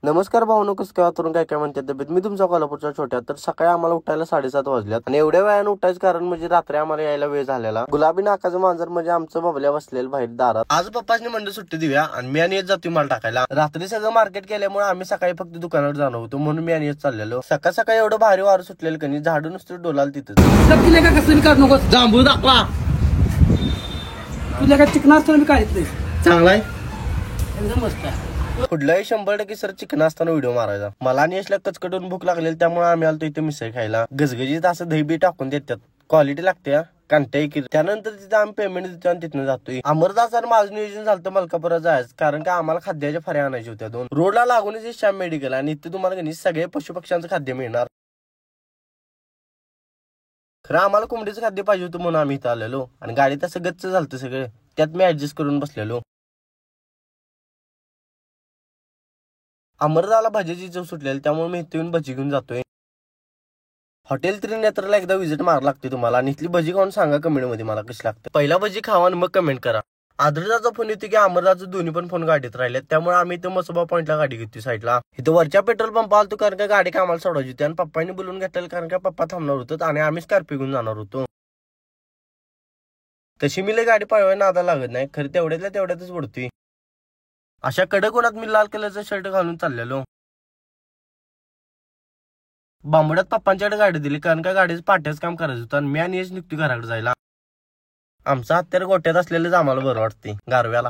नमस्कार भावनो, कसं काय वातावरण काय काय म्हणतात तब्येत. मी तुमचा कोल्हापूरचा छोट्या. तर सकाळी आम्हाला उठायला 7:30 वाजल्यात आणि एवढ्या वेळानं उठायचं कारण म्हणजे रात्री आम्हाला यायला वेळ झालेला. गुलाबी नाकाचं मांजर म्हणजे आमचं बबल्या बसलेलं बाहेर दारात. आज पप्पांनी म्हणलं सुट्टी देऊया आणि मी आणि येत जातोय माल टाकायला. रात्री सगळं मार्केट केल्यामुळे आम्ही सकाळी फक्त दुकानावर जाणार होतो म्हणून मी आणि येत चाललेलो. सकाळ सकाळी एवढं भारी वारं सुटलेलं कणी झाडू नुसतं डोलाल तिथं. जांभूळ दाखवा तुला काय चिकना असताना मी काढित नाही. चांगला आहे, एकदम मस्त आहे. कुठलाही 100% सर चिकन असताना व्हिडिओ मारायचा. मला आणि यशला कचकटून भूक लागलेली त्यामुळे आम्ही आलतो इथे मिसळ खायला. गजगजीत असं दही बी टाकून देतात, क्वालिटी लागते कंटाई की. त्यानंतर तिथे आम्ही पेमेंट देतो आणि तिथनं जातोय. अमरदास आणि माझं नियोजन झालं मलकापुरात जायचं, कारण का आम्हाला खाद्याच्या फऱ्या आणायच्या होत्या 2. रोडला लागूनच श्याम मेडिकल आणि इथे तुम्हाला सगळे पशुपक्ष्यांचं खाद्य मिळणार. खरं आम्हाला कोंबडीचं खाद्य पाहिजे होतं म्हणून आम्ही इथं आलेलो आणि गाडीत असं गच्च झालतं सगळं, त्यात मी ऍडजस्ट करून बसलेलो. अमरदाला भजीची चव सुटलेली त्यामुळे मी इथे येऊन भजी घेऊन जातोय. हॉटेल त्रिनेत्रला एकदा व्हिजिट मारायला लागते तुम्हाला आणि इथली भजी खाऊन सांगा कमेंट मध्ये मला कशी लागते. पहिला भजी खावा आणि मग कमेंट करा. आदरदाचा फोन येतो की अमरदाचं दोन्ही पण फोन गाडीत राहिले, त्यामुळे आम्ही इथं मसोबा पॉईंटला गाडी घेतोय साईडला. इथं वरच्या पेट्रोल पंप आलतो कारण का गाडी कामाला सोडायची होती आणि पप्पांनी बोलून घेतलेलं कारण का पप्पा थांबणार होतं आणि आम्ही स्कॉर्पिओ घेऊन जाणार होतो. तशी मी गाडी पळवायला नादा लागत नाही, खरं तेवढ्यातल्या तेवढ्यातच उडतोय. अशा कडक उन्हात मी लाल कलरचा शर्ट घालून चाललेलो. बांबड्यात पप्पांच्याकडे गाडी दिली कारण का गाडीचं पाट्याचं काम करायचं होतं आणि मी आणि यश निघतो घराकडे जायला. आमचा हत्यार गोट्यात असलेलंच आम्हाला बरं वाटते. गारव्याला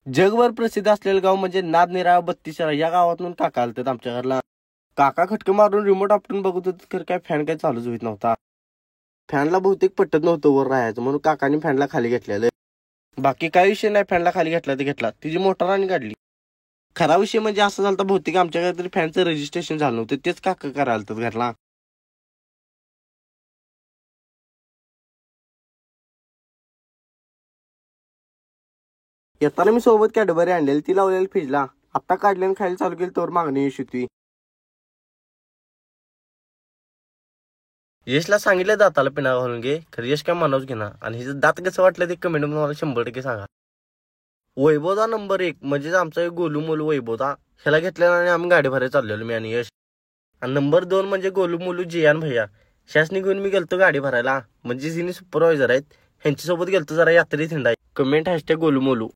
जगभर प्रसिद्ध असलेलं गाव म्हणजे नादनिरा 32 या गावातून काका आलतात आमच्या घरला. काका खटके मारून रिमोट आपटून बघत होते, खरं काय फॅन काय चालूच होत नव्हता. फॅनला बहुतेक पटत नव्हतं वर राहायचं म्हणून काकाने फॅनला खाली घेतलेलं. बाकी काय विषय नाही, फॅनला खाली घेतला तर घेतला, तिची मोटर आणि काढली. खरा विषय म्हणजे असं झालं तर बहुतेक आमच्या घरी तरी फॅनचं रजिस्ट्रेशन झालं नव्हतं, तेच काका करायला घरला. येताना मी सोबत कॅडबरी आणलेली, ती लावलेली फ्रीजला. आता काढली आणि खायला चालू केली तर मागणी यश होती. यशला सांगितलं दाताला पिना घालून घे, खरं यश काय म्हणावच घेणार आणि हिचं दात कसं वाटलं ते कमेंट मध्ये मला 100% सांगा. वैभवदा नंबर 1 म्हणजेच आमचा एक गोलू मोलू वैभवदा, ह्याला घेतलेला आणि आम्ही गाडी भरायला चाललेलो मी आणि यश. आणि नंबर 2 म्हणजे गोलू मोलू जियान भैया, शासनी घेऊन मी गेलतो गाडी भरायला. म्हणजे जिने सुपरवायझर आहेत ह्यांच्यासोबत गेलतो जरा यात्रेत हिंडाय. कमेंट # गोलू मोलू.